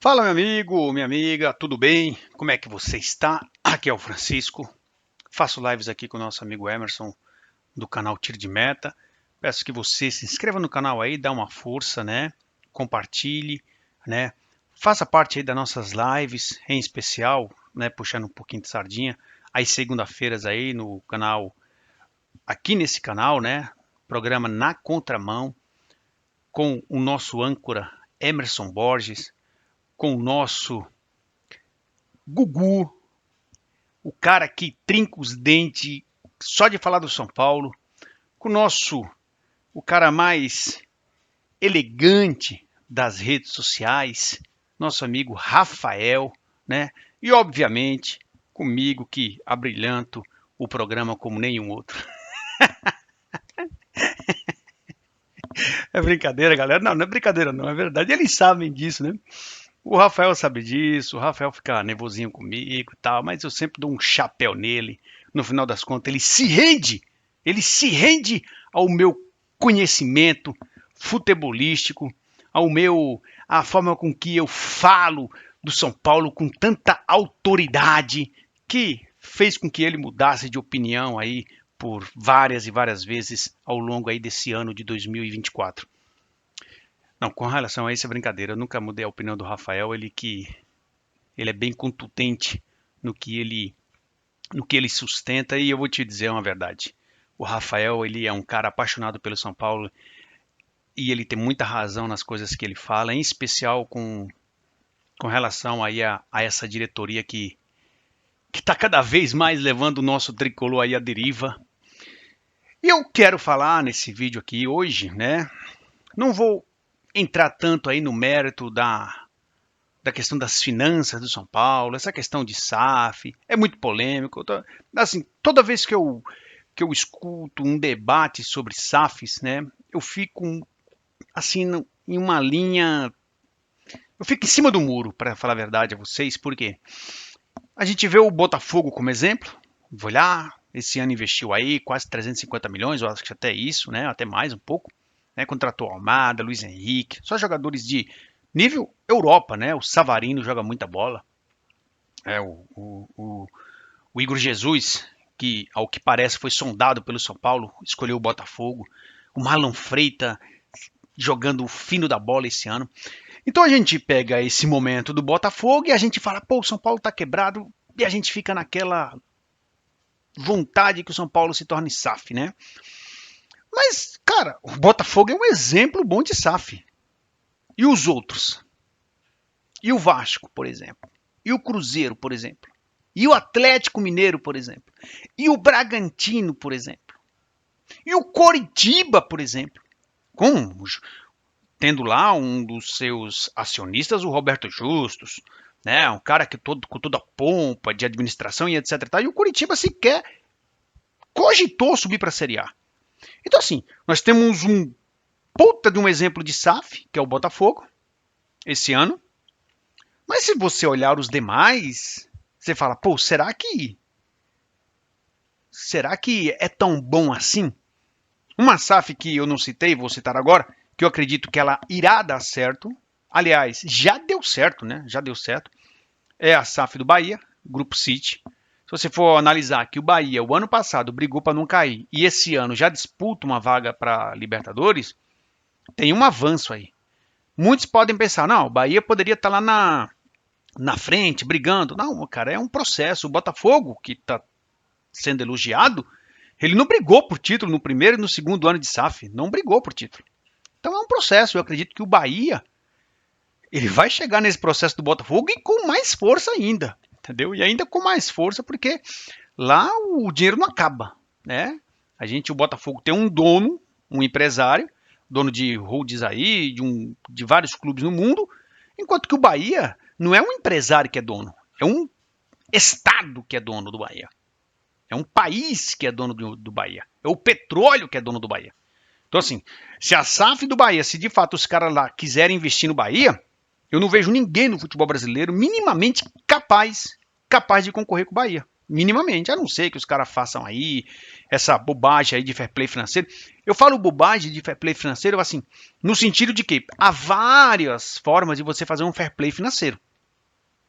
Fala, meu amigo, minha amiga, tudo bem? Como é que você está? Aqui é o Francisco. Faço lives aqui com o nosso amigo Emerson do canal Tiro de Meta. Peço que você se inscreva no canal aí, dá uma força, né? Compartilhe, né? Faça parte aí das nossas lives, em especial, né? Puxando um pouquinho de sardinha, às segunda-feiras aí no canal, aqui nesse canal, né? Programa Na Contramão, com o nosso âncora Emerson Borges, com o nosso Gugu, o cara que trinca os dentes só de falar do São Paulo, com o cara mais elegante das redes sociais, nosso amigo Rafael, né? E obviamente comigo que abrilhanto o programa como nenhum outro. É brincadeira, galera? Não, não é brincadeira, não, é verdade. Eles sabem disso, né? O Rafael sabe disso, o Rafael fica nervosinho comigo e tal, mas eu sempre dou um chapéu nele. No final das contas, ele se rende ao meu conhecimento futebolístico, à forma com que eu falo do São Paulo com tanta autoridade que fez com que ele mudasse de opinião aí por várias e várias vezes ao longo aí desse ano de 2024. Não, com relação a isso é brincadeira. Eu nunca mudei a opinião do Rafael. Ele é bem contundente no que ele no que ele sustenta e eu vou te dizer uma verdade. O Rafael, ele é um cara apaixonado pelo São Paulo e ele tem muita razão nas coisas que ele fala, em especial com relação aí a essa diretoria que está cada vez mais levando o nosso tricolor aí à deriva. E eu quero falar nesse vídeo aqui hoje, né? Não vou entrar tanto aí no mérito da questão das finanças do São Paulo, essa questão de SAF, é muito polêmico. Assim, toda vez que eu escuto um debate sobre SAFs, né, eu fico assim em uma linha, eu fico em cima do muro, para falar a verdade a vocês, porque a gente vê o Botafogo como exemplo, vou olhar, esse ano investiu aí quase 350 milhões, eu acho que até isso, né, até mais um pouco, né, contratou Almada, Luiz Henrique, só jogadores de nível Europa, né? O Savarino joga muita bola. É, o Igor Jesus, que ao que parece foi sondado pelo São Paulo, escolheu o Botafogo. O Marlon Freitas jogando o fino da bola esse ano. Então a gente pega esse momento do Botafogo e a gente fala, pô, o São Paulo tá quebrado, e a gente fica naquela vontade que o São Paulo se torne SAF, né? Mas, cara, o Botafogo é um exemplo bom de SAF. E os outros? E o Vasco, por exemplo? E o Cruzeiro, por exemplo? E o Atlético Mineiro, por exemplo? E o Bragantino, por exemplo? E o Coritiba, por exemplo? Com, tendo lá um dos seus acionistas, o Roberto Justus, né? Um cara que com toda a pompa de administração e etc. E o Coritiba sequer cogitou subir para a Série A. Então, assim, nós temos um puta de um exemplo de SAF, que é o Botafogo, esse ano. Mas se você olhar os demais, você fala, pô, será que é tão bom assim? Uma SAF que eu não citei, vou citar agora, que eu acredito que ela irá dar certo. Aliás, já deu certo, né? Já deu certo. É a SAF do Bahia, Grupo City. Se você for analisar que o Bahia, o ano passado, brigou para não cair e esse ano já disputa uma vaga para Libertadores, tem um avanço aí. Muitos podem pensar, não, o Bahia poderia estar lá na frente, brigando. Não, cara, é um processo. O Botafogo, que está sendo elogiado, ele não brigou por título no primeiro e no segundo ano de SAF. Não brigou por título. Então é um processo. Eu acredito que o Bahia ele vai chegar nesse processo do Botafogo e com mais força ainda. Entendeu? E ainda com mais força, porque lá o dinheiro não acaba. Né? O Botafogo tem um dono, um empresário, dono de holds aí, de vários clubes no mundo, enquanto que o Bahia não é um empresário que é dono, é um estado que é dono do Bahia. É um país que é dono do Bahia. É o petróleo que é dono do Bahia. Então, assim, se a SAF do Bahia, se de fato os caras lá quiserem investir no Bahia, eu não vejo ninguém no futebol brasileiro minimamente capaz de concorrer com o Bahia. minimamente, a não ser que os caras façam aí essa bobagem aí de fair play financeiro. Eu falo bobagem de fair play financeiro assim, no sentido de que há várias formas de você fazer um fair play financeiro,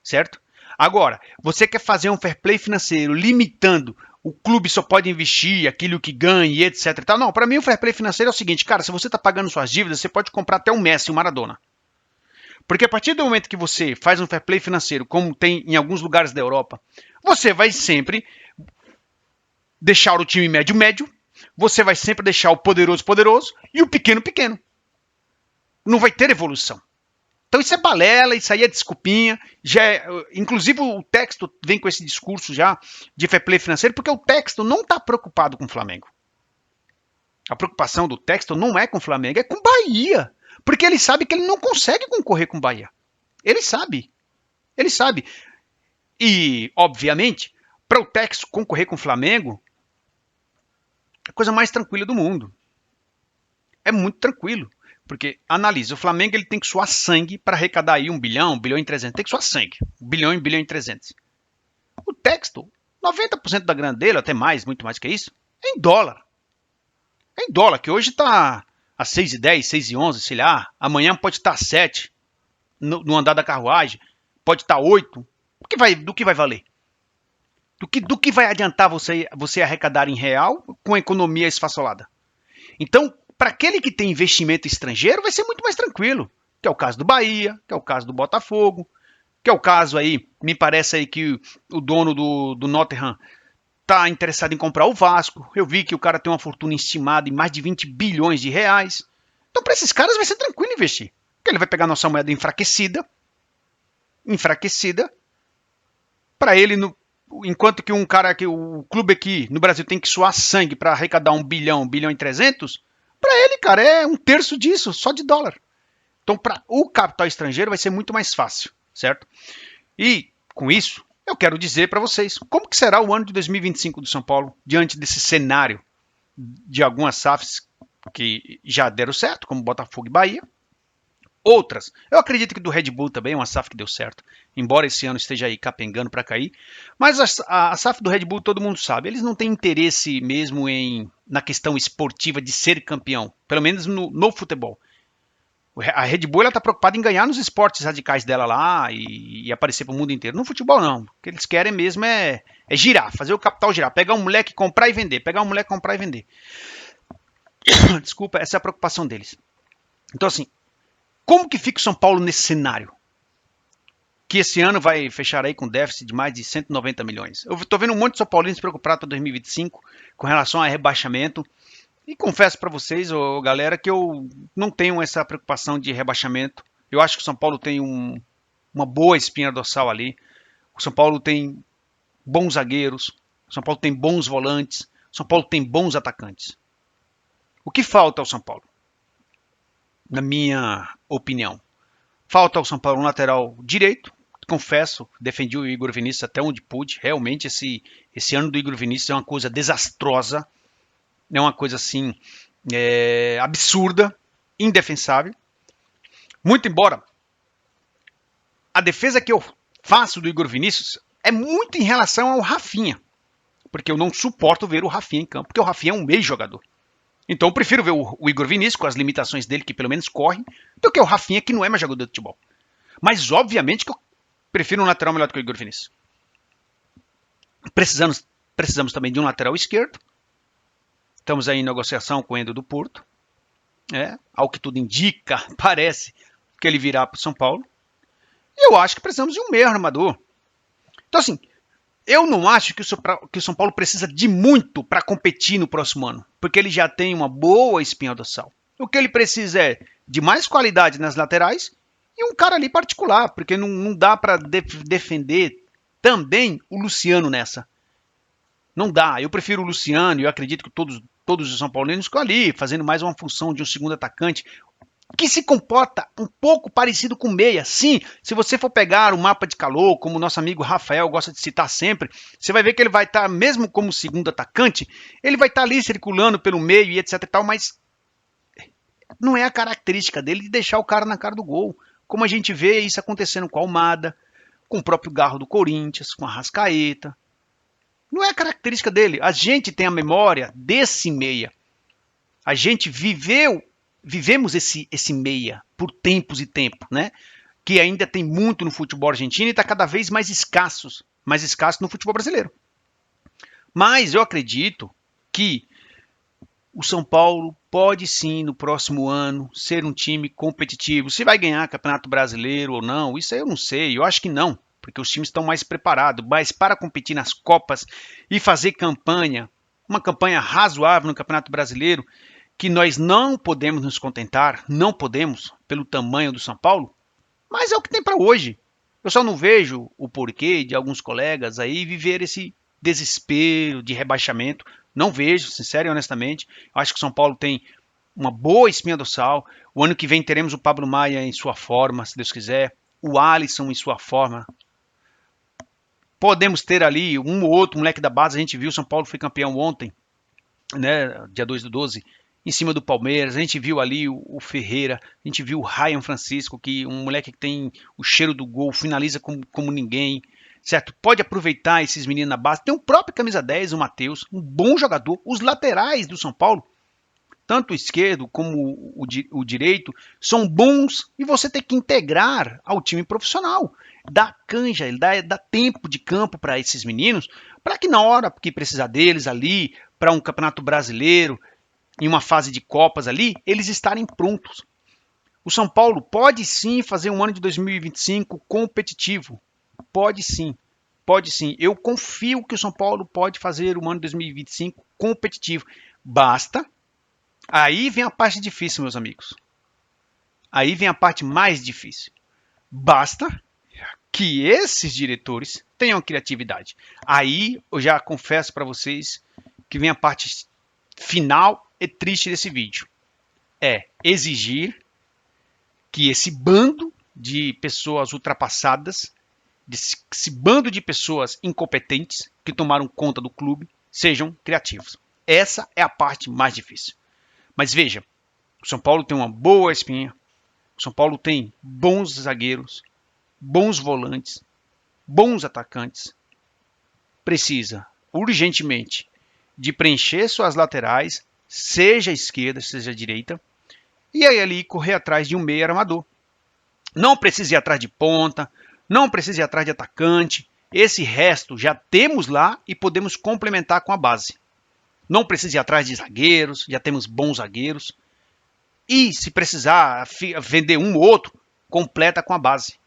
certo? Agora, você quer fazer um fair play financeiro limitando o clube só pode investir aquilo que ganha e etc e tal. Não, para mim o fair play financeiro é o seguinte, cara, se você está pagando suas dívidas, você pode comprar até o Messi e o Maradona. Porque a partir do momento que você faz um fair play financeiro, como tem em alguns lugares da Europa, você vai sempre deixar o time médio médio, você vai sempre deixar o poderoso poderoso e o pequeno pequeno. Não vai ter evolução. Então isso é balela, isso aí é desculpinha. Inclusive o Texto vem com esse discurso já de fair play financeiro, porque o Texto não está preocupado com o Flamengo. A preocupação do Texto não é com o Flamengo, é com o Bahia. Porque ele sabe que ele não consegue concorrer com o Bahia. Ele sabe. Ele sabe. E, obviamente, para o Texto concorrer com o Flamengo, é a coisa mais tranquila do mundo. É muito tranquilo. Porque, analise, o Flamengo ele tem que suar sangue para arrecadar aí 1 bilhão e 300. Tem que suar sangue. 1 bilhão e 300. O Texto, 90% da grana dele, até mais, muito mais que isso, é em dólar. É em dólar, que hoje está a 6,10, 6,11, sei lá. Amanhã pode estar a 7 no andar da carruagem. Pode estar 8. Do que vai valer? Do que vai adiantar você arrecadar em real com a economia esfacelada? Então, para aquele que tem investimento estrangeiro, vai ser muito mais tranquilo. Que é o caso do Bahia, que é o caso do Botafogo, que é o caso aí, me parece aí que o dono do Nottingham está interessado em comprar o Vasco. Eu vi que o cara tem uma fortuna estimada em mais de 20 bilhões de reais. Então, para esses caras vai ser tranquilo investir. Porque ele vai pegar nossa moeda enfraquecida, para ele, enquanto que um cara que o clube aqui no Brasil tem que suar sangue para arrecadar 1 bilhão e 300, para ele, cara, é 1/3 disso, só de dólar. Então, para o capital estrangeiro vai ser muito mais fácil, certo? E, com isso, eu quero dizer para vocês como que será o ano de 2025 do São Paulo diante desse cenário de algumas SAFs que já deram certo, como Botafogo e Bahia. Outras, eu acredito que do Red Bull também é uma SAF que deu certo, embora esse ano esteja aí capengando para cair. Mas a SAF do Red Bull todo mundo sabe, eles não têm interesse mesmo na questão esportiva de ser campeão, pelo menos no futebol. A Red Bull está preocupada em ganhar nos esportes radicais dela lá e aparecer para o mundo inteiro. No futebol não. O que eles querem mesmo é girar, fazer o capital girar. Pegar um moleque, comprar e vender. Pegar um moleque, comprar e vender. Desculpa, essa é a preocupação deles. Então assim, como que fica o São Paulo nesse cenário? Que esse ano vai fechar aí com déficit de mais de 190 milhões. Eu estou vendo um monte de São Paulinos se preocupado para 2025 com relação a rebaixamento. E confesso para vocês, galera, que eu não tenho essa preocupação de rebaixamento. Eu acho que o São Paulo tem uma boa espinha dorsal ali. O São Paulo tem bons zagueiros. O São Paulo tem bons volantes. O São Paulo tem bons atacantes. O que falta ao São Paulo? Na minha opinião. Falta ao São Paulo um lateral direito. Confesso, defendi o Igor Vinícius até onde pude. Realmente, esse ano do Igor Vinícius é uma coisa desastrosa. É uma coisa assim, absurda, indefensável. Muito embora a defesa que eu faço do Igor Vinícius é muito em relação ao Rafinha. Porque eu não suporto ver o Rafinha em campo, porque o Rafinha é um meio jogador. Então eu prefiro ver o Igor Vinícius, com as limitações dele, que pelo menos corre, do que o Rafinha, que não é mais jogador de futebol. Mas obviamente que eu prefiro um lateral melhor do que o Igor Vinícius. Precisamos também de um lateral esquerdo. Estamos aí em negociação com o Endo do Porto. Ao que tudo indica, parece que ele virá para o São Paulo. E eu acho que precisamos de um meio armador. Então, assim, eu não acho que o São Paulo precisa de muito para competir no próximo ano. Porque ele já tem uma boa espinha dorsal. O que ele precisa é de mais qualidade nas laterais e um cara ali particular. Porque não dá para defender também o Luciano nessa. Não dá. Eu prefiro o Luciano e eu acredito que todos os São Paulinos ficam ali, fazendo mais uma função de um segundo atacante, que se comporta um pouco parecido com o meia. Sim, se você for pegar o mapa de calor, como o nosso amigo Rafael gosta de citar sempre, você vai ver que ele vai estar, mesmo como segundo atacante, ele vai estar ali circulando pelo meio e etc e tal, mas não é a característica dele de deixar o cara na cara do gol. Como a gente vê isso acontecendo com a Almada, com o próprio Garro do Corinthians, com a Arrascaeta. Não é a característica dele. A gente tem a memória desse meia. A gente vivemos esse meia por tempos e tempos, né? Que ainda tem muito no futebol argentino e está cada vez mais escasso no futebol brasileiro. Mas eu acredito que o São Paulo pode sim, no próximo ano, ser um time competitivo. Se vai ganhar Campeonato Brasileiro ou não, isso aí eu não sei. Eu acho que não, porque os times estão mais preparados. Mas para competir nas Copas e fazer campanha, uma campanha razoável no Campeonato Brasileiro, que nós não podemos nos contentar, não podemos, pelo tamanho do São Paulo, mas é o que tem para hoje. Eu só não vejo o porquê de alguns colegas aí viver esse desespero de rebaixamento. Não vejo, sincero e honestamente. Eu acho que o São Paulo tem uma boa espinha dorsal. O ano que vem teremos o Pablo Maia em sua forma, se Deus quiser. O Alisson em sua forma. Podemos ter ali um ou outro moleque da base. A gente viu o São Paulo foi campeão ontem, né, dia 2/12, em cima do Palmeiras. A gente viu ali o Ferreira, a gente viu o Ryan Francisco, que um moleque que tem o cheiro do gol, finaliza como ninguém, certo? Pode aproveitar esses meninos na base. Tem o próprio camisa 10, o Matheus, um bom jogador. Os laterais do São Paulo, tanto o esquerdo como o direito, são bons e você tem que integrar ao time profissional. Dá canja, dá tempo de campo para esses meninos, para que na hora que precisar deles ali, para um campeonato brasileiro, em uma fase de Copas ali, eles estarem prontos. O São Paulo pode sim fazer um ano de 2025 competitivo. Pode sim. Pode sim. Eu confio que o São Paulo pode fazer um ano de 2025 competitivo. Basta. Aí vem a parte difícil, meus amigos. Aí vem a parte mais difícil. Basta que esses diretores tenham criatividade. Aí eu já confesso para vocês que vem a parte final e triste desse vídeo. É exigir que esse bando de pessoas ultrapassadas, esse bando de pessoas incompetentes que tomaram conta do clube, sejam criativos. Essa é a parte mais difícil. Mas veja, o São Paulo tem uma boa espinha, o São Paulo tem bons zagueiros, bons volantes, bons atacantes. Precisa urgentemente de preencher suas laterais, seja a esquerda, seja a direita, e aí ali correr atrás de um meia armador. Não precisa ir atrás de ponta, não precisa ir atrás de atacante. Esse resto já temos lá e podemos complementar com a base. Não precisa ir atrás de zagueiros, já temos bons zagueiros. E se precisar vender um ou outro, completa com a base.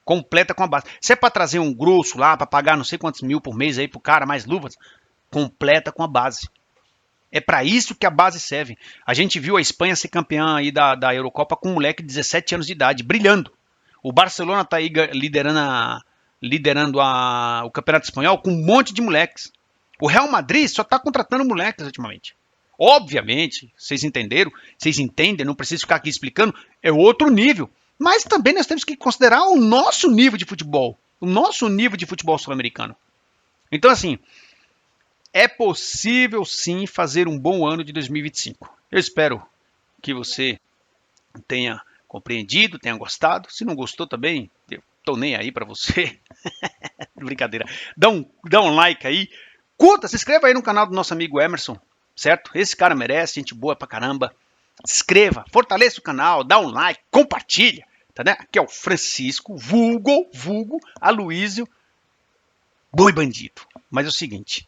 Completa com a base. Se é para trazer um grosso lá, para pagar não sei quantos mil por mês aí pro cara, mais luvas, completa com a base. É para isso que a base serve. A gente viu a Espanha ser campeã aí da Eurocopa com um moleque de 17 anos de idade, brilhando. O Barcelona está aí liderando o Campeonato Espanhol com um monte de moleques. O Real Madrid só está contratando moleques ultimamente. Obviamente, vocês entenderam, vocês entendem, não preciso ficar aqui explicando, é outro nível. Mas também nós temos que considerar o nosso nível de futebol, o nosso nível de futebol sul-americano. Então, assim, é possível sim fazer um bom ano de 2025. Eu espero que você tenha compreendido, tenha gostado. Se não gostou também, eu tô nem aí para você. Brincadeira. Dá um like aí. Curta, se inscreva aí no canal do nosso amigo Emerson, certo? Esse cara merece, gente boa pra caramba. Se inscreva, fortaleça o canal, dá um like, compartilha. Tá, né? Aqui é o Francisco, vulgo Aloísio Boi Bandido. Mas é o seguinte,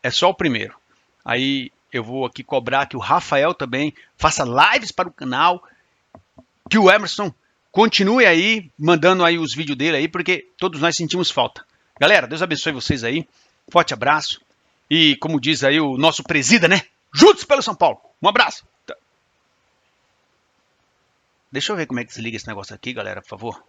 é só o primeiro. Aí eu vou aqui cobrar que o Rafael também faça lives para o canal, que o Emerson continue aí, mandando aí os vídeos dele aí, porque todos nós sentimos falta. Galera, Deus abençoe vocês aí. Forte abraço. E como diz aí o nosso presida, né? Juntos pelo São Paulo. Um abraço. Deixa eu ver como é que desliga esse negócio aqui, galera, por favor.